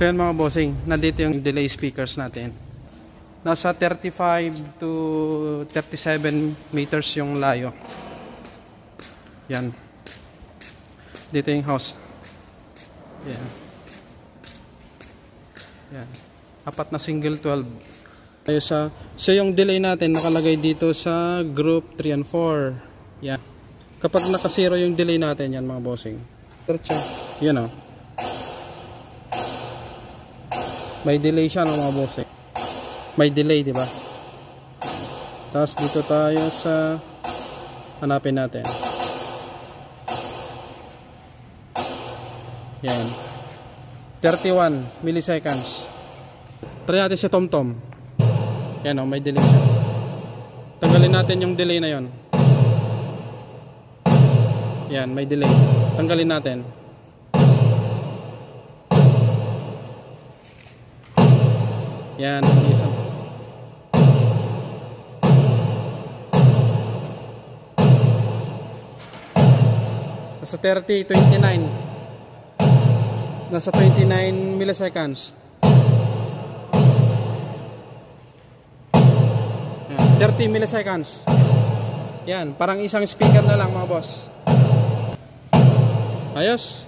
So yan mga bossing, nandito yung delay speakers natin. Nasa 35 to 37 meters yung layo. Yan. Dito yung house. Yan. Yan. Apat na single 12. So yung delay natin nakalagay dito sa group 3 and 4. Yan. Kapag naka-zero yung delay natin, yan mga bossing. Yan o. May delay siya no mga bossing. May delay, di ba? Tapos dito tayo sa hanapin natin. Yan. 31 milliseconds. Try natin si TomTom. Yan o, may delay siya. Tanggalin natin yung delay na yon. Yan, may delay. Tanggalin natin. Yan, isa. Nasa 30, 29. Nasa 29 milliseconds. Yan, 30 milliseconds. Yan, parang isang speaker na lang mga boss. Ayos.